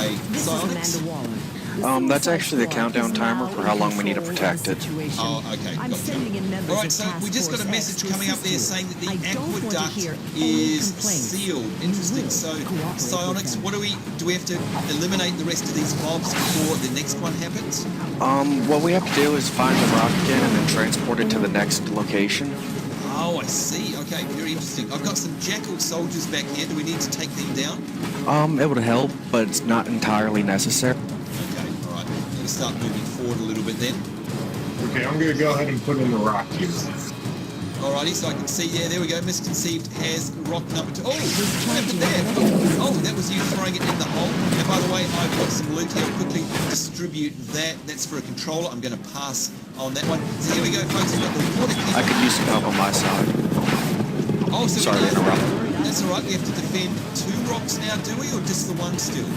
way, Psionics? That's actually the countdown timer for how long we need to protect it. Oh, okay, gotcha. Alright, so we just got a message coming up there saying that the aqueduct is sealed. Interesting. So, Psionics, do we have to eliminate the rest of these mobs before the next one happens? What we have to do is find the rock again and then transport it to the next location. Oh, I see. Okay, very interesting. I've got some Jackal soldiers back here. Do we need to take them down? It would help, but it's not entirely necessary. Okay, alright. I'm going to start moving forward a little bit then. Okay, I'm going to go ahead and put in the rock here. Alrighty, so I can see, yeah, there we go. Misconceived has rock number 2. Oh, what happened there? Oh, that was you throwing it in the hole. And by the way, I've got some loot here. I'll quickly distribute that. That's for a controller. I'm going to pass on that one. So here we go, folks. We've got the water keeper. I could use some help on my side. Oh, so sorry to interrupt. That's alright. We have to defend 2 rocks now, do we? Or just the one still?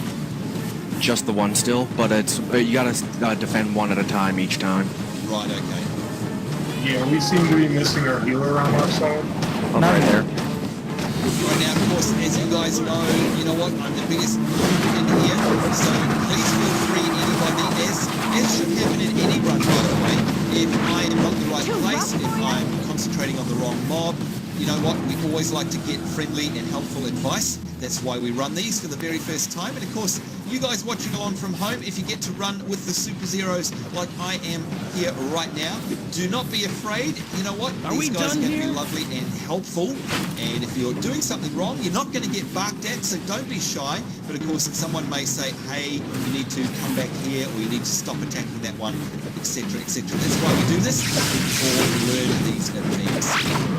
Just the one still, but you gotta defend one at a time each time. Right, okay. Yeah, we seem to be missing our healer on our side. I'm right there. Right now, of course, as you guys know, you know what? I'm the biggest noob in here, so please feel free, anybody, as should happen in any run, by the way. If I am not in the right place, if I'm concentrating on the wrong mob, you know what? We always like to get friendly and helpful advice. That's why we run these for the very first time. And of course, you guys watching along from home, if you get to run with the Super Zeros like I am here right now, do not be afraid. You know what? These guys are going to be lovely and helpful. And if you're doing something wrong, you're not going to get barked at, so don't be shy. But of course, someone may say, hey, you need to come back here, or you need to stop attacking that one, etc., etc. That's why we do this, before we learn these things.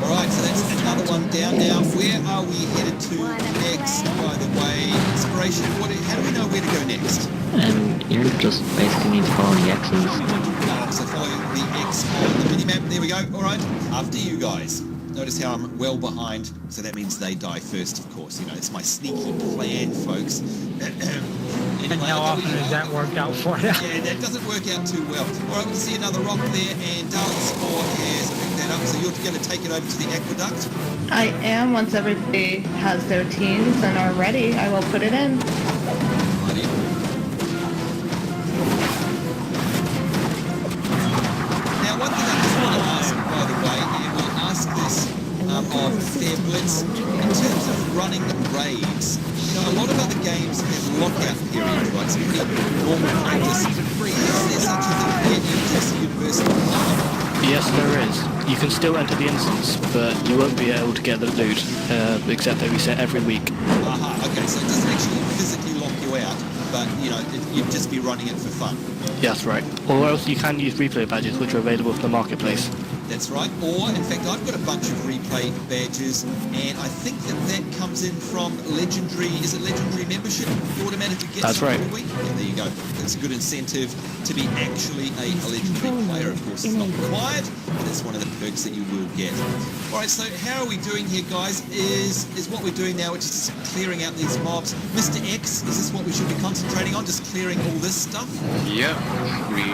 All right, so that's another one down now. Where are we headed to next, by the way? Inspiration, how do we know where to go next? You just basically need to follow the X's. So follow the X on the minimap. There we go. All right, after you guys. Notice how I'm well behind, so that means they die first, of course. You know, it's my sneaky plan, folks. And how often has that worked out for you? Yeah, that doesn't work out too well. All right, we can see another rock there, and Darling Spore has picked that up, so you're going to take it over to the aqueduct? I am. Once everybody has their teams and are ready, I will put it in. Righty. Now, one thing I just want to ask, by the way, and we'll ask this of Fair Blitz, in terms of running raids, you know, a lot of other games have lockout periods, right? It's pretty normal practice. Is there such a thing here in just universal lockout? Yes, there is. You can still enter the instance, but you won't be able to get the loot, except they reset every week. Aha, okay, so it doesn't actually physically lock you out, but, you know, you'd just be running it for fun. Yes, right. Or else you can use replay badges, which are available from the marketplace. That's right. Or, in fact, I've got a bunch of replay badges, and I think that comes in from Legendary. Is it Legendary membership? You automatically get That's right. every week? Yeah, there you go. It's a good incentive to be actually a Legendary player. Of course, it's not required, but it's one of the perks that you will get. All right, so how are we doing here, guys? Is what we're doing now, which is clearing out these mobs. Mr. X, is this what we should be concentrating on? Just clearing all this stuff? Yeah, we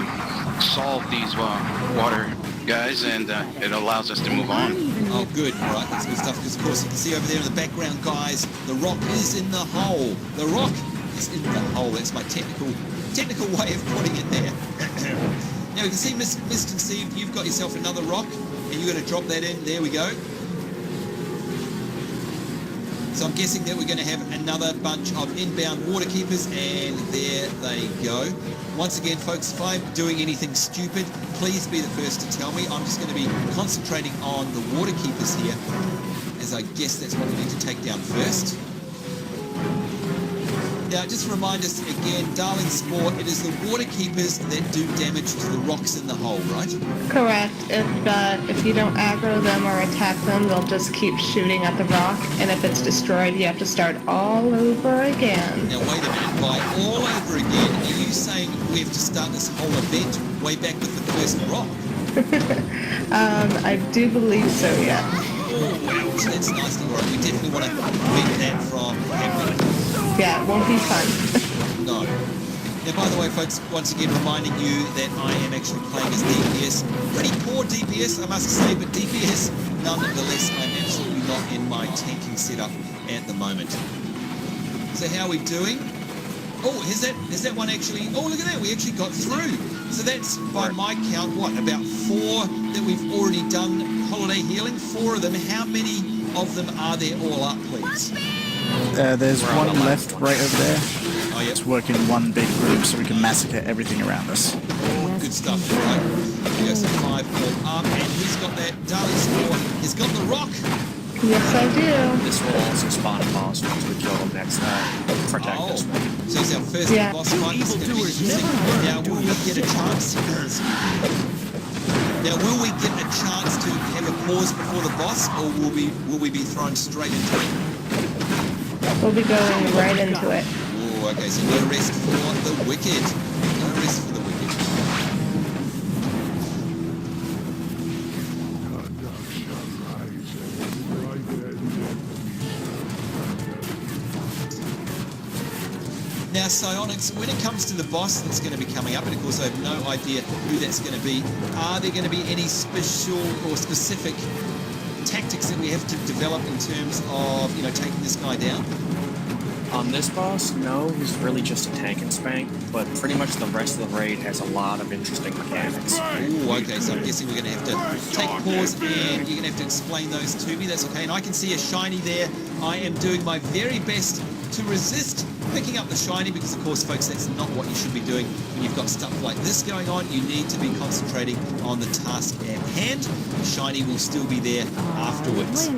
solve these water guys, and it allows us to move on. Oh, good. All right, that's good stuff. Because, of course, you can see over there in the background, guys, the rock is in the hole. The rock is in the hole. That's my technical way of putting it there. Now, you can see Misconceived. You've got yourself another rock, and you're going to drop that in. There we go. So I'm guessing that we're going to have another bunch of inbound water keepers, and there they go. Once again, folks, if I'm doing anything stupid, please be the first to tell me. I'm just going to be concentrating on the water keepers here, as I guess that's what we need to take down first. Now, just remind us again, Darling Spore, it is the water keepers that do damage to the rocks in the hole, right? Correct. If you don't aggro them or attack them, they'll just keep shooting at the rock, and if it's destroyed, you have to start all over again. Now, wait a minute. By all over again, are you saying we have to start this whole event way back with the first rock? I do believe so, yeah. Oh, wow. So that's nasty. All right, we definitely want to prevent that from happening. Yeah, it won't be fun. No. Now, by the way, folks, once again reminding you that I am actually playing as DPS. Pretty poor DPS, I must say, but DPS, nonetheless, I'm absolutely not in my tanking setup at the moment. So how are we doing? Oh, has that one actually... Oh, look at that. We actually got through. So that's, by my count, what, about 4 that we've already done holiday healing? 4 of them. How many of them are there all up, please? There's one left right over there. Oh, yeah. It's working in one big group so we can massacre everything around us. Good stuff. All right. We go to 5 all up. And who's got that? Darley Spore has got the rock. Yes, I do. This will also spawn a boss once we kill them next protect this one. So it's our first Yeah. boss fight. This is going to be interesting. Now, will we get a chance? Now, will we get a chance to have a pause before the boss, or will we be thrown straight into it? We'll be going right into it. Oh, okay. So no rest for the wicked. No rest for the wicked. Now, Psionics, when it comes to the boss that's going to be coming up, and of course I have no idea who that's going to be, are there going to be any special or specific tactics that we have to develop in terms of, you know, taking this guy down? On this boss, no, he's really just a tank and spank, but pretty much the rest of the raid has a lot of interesting mechanics. Oh, okay, so I'm guessing we're going to have to take a pause and you're going to have to explain those to me. That's okay, and I can see a shiny there. I am doing my very best to resist picking up the shiny because, of course, folks, that's not what you should be doing when you've got stuff like this going on. You need to be concentrating on the task at hand. The shiny will still be there afterwards. So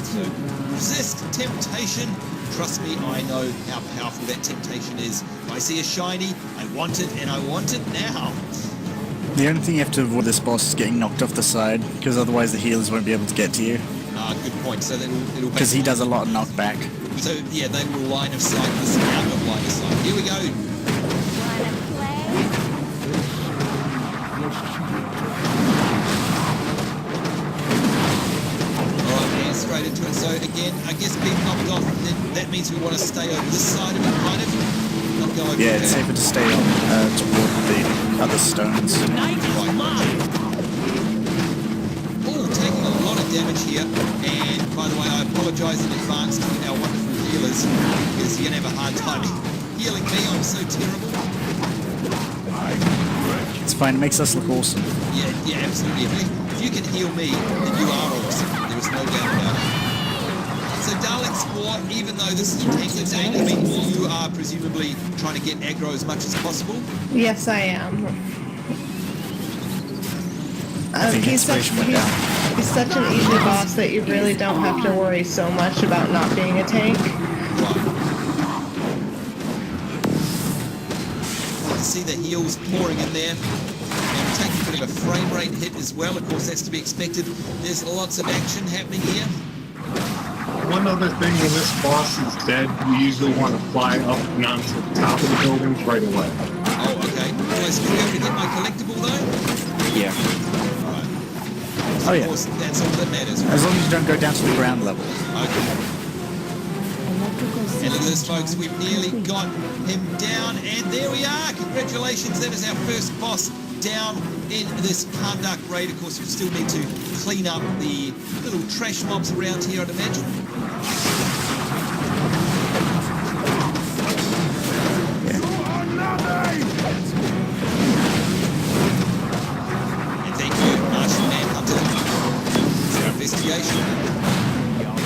resist temptation. Trust me, I know how powerful that temptation is. If I see a shiny, I want it, and I want it now. The only thing you have to avoid this boss is getting knocked off the side, because otherwise the healers won't be able to get to you. Good point. So it'll Because he does a lot of knockback. So yeah, they will line of sight this out of line of sight. Here we go. Alright, and straight into it. So again, I guess being knocked off, then that means we want to stay over this side of it, kind of. Not go over Yeah, there. it's safer to stay on toward the other stones. Oh, taking a lot of damage here. And by the way, I apologise in advance to our wonderful healers because you're going to have a hard time healing me. I'm so terrible. It's fine, it makes us look awesome. Yeah, absolutely. If you can heal me, then you are awesome. There is no doubt about it. So Dalek Spore, even though this is a tanky tank, I mean, you are presumably trying to get aggro as much as possible. Yes, I am. I think He's such inspiration went down. he's such an easy boss that you really don't have to worry so much about not being a tank. Right. You can see the heals pouring in there. And we're taking a bit of a frame rate hit as well. Of course, that's to be expected. There's lots of action happening here. One other thing when this boss is dead, you usually want to fly up and onto the top of the buildings right away. Oh, okay. Do I still be able to get my collectible though? Yeah. Alright. Oh Of yeah, course, that's all that matters. as long as you don't go down to the ground level. Okay. And look at this, folks. We've nearly got him down, and there we are. Congratulations. That is our first boss down in this Karnak raid. Of course, we still need to clean up the little trash mobs around here, I'd imagine. And thank you, Martian Manhunter. It's our investigation.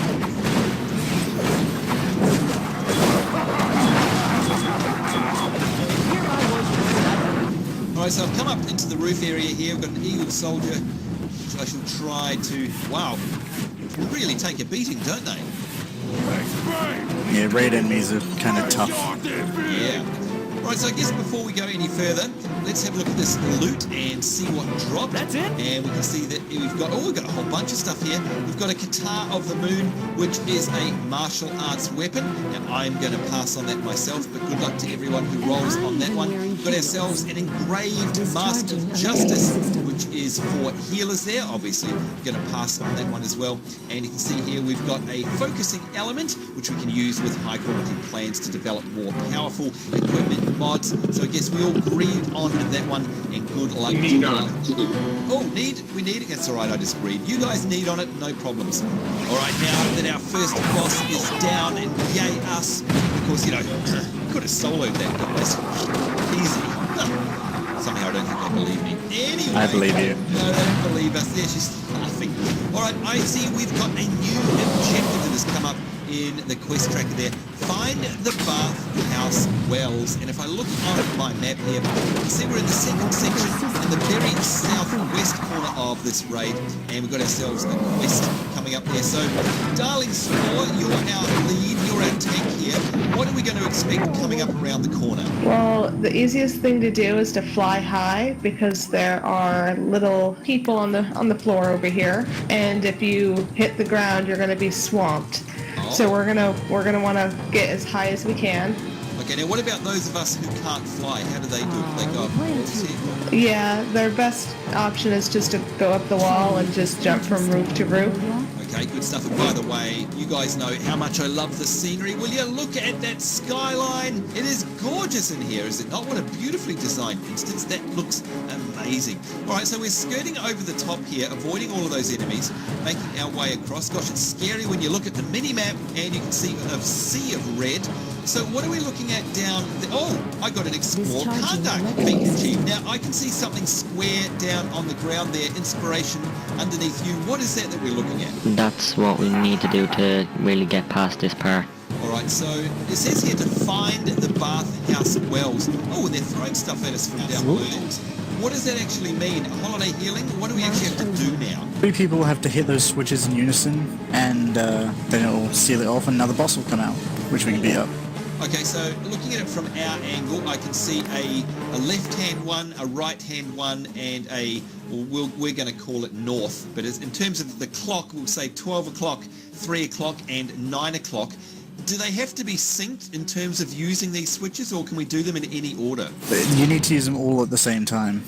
Alright, so I've come up into the roof area here. We've got an Eagle Soldier, which I shall try to... Wow, really take a beating, don't they? Yeah, raid enemies are kind of tough. Yeah. Right, so I guess before we go any further, let's have a look at this loot and see what dropped. That's it. And we can see that we've got a whole bunch of stuff here. We've got a Guitar of the Moon, which is a martial arts weapon. And I'm going to pass on that myself, but good luck to everyone who rolls on that one. We've got ourselves an engraved Mask of Justice, which is for healers there. Obviously, we're going to pass on that one as well. And you can see here we've got a focusing element, which we can use with high quality plans to develop more powerful equipment mods. So I guess we all agreed on that one, and good luck to Need you. on it. We need it. That's all right, I just agreed. You guys need on it, no problems. All right, now that our first boss is down, and yay us, of course, you know, could have soloed that, guys. Easy. Somehow I don't think they believe me. Anyway. I believe you. No, they don't believe us. They're just laughing. Alright, I see we've got a new objective that has come up in the quest tracker there. Find the bathhouse wells. And if I look on my map here, you can see we're in the second section in the very southwest corner of this raid. And we've got ourselves a quest coming up there. So, Darling Spore, you're our lead, you're our tank here. What are we going to expect coming up around the corner? Well, the easiest thing to do is to fly high because there are little people on the floor over here, and if you hit the ground, you're going to be swamped. So we're gonna want to get as high as we can. Okay, now what about those of us who can't fly? How do they do it? Do they go up? Yeah, their best option is just to go up the wall and just jump from roof to roof. Okay, good stuff. And by the way, you guys know how much I love the scenery. Will you look at that skyline? It is gorgeous in here, is it not? What a beautifully designed instance. That looks amazing. All right, so we're skirting over the top here, avoiding all of those enemies, making our way across. Gosh, it's scary when you look at the mini-map and you can see a sea of red. So what are we looking at down there? Oh, I got an Explore Karnak being achieved. Now, I can see something square down on the ground there, inspiration underneath you. What is that we're looking at? That's what we need to do to really get past this part. Alright, so it says here to find the bathhouse wells. Oh, and they're throwing stuff at us from down below. What does that actually mean? Holiday healing? What do we actually have to do now? 3 people will have to hit those switches in unison, and then it'll seal it off, and another boss will come out, which we can beat up. Okay, so looking at it from our angle, I can see a left-hand one, a right-hand one, and we're going to call it north. But in terms of the clock, we'll say 12 o'clock, 3 o'clock, and 9 o'clock. Do they have to be synced in terms of using these switches, or can we do them in any order? You need to use them all at the same time.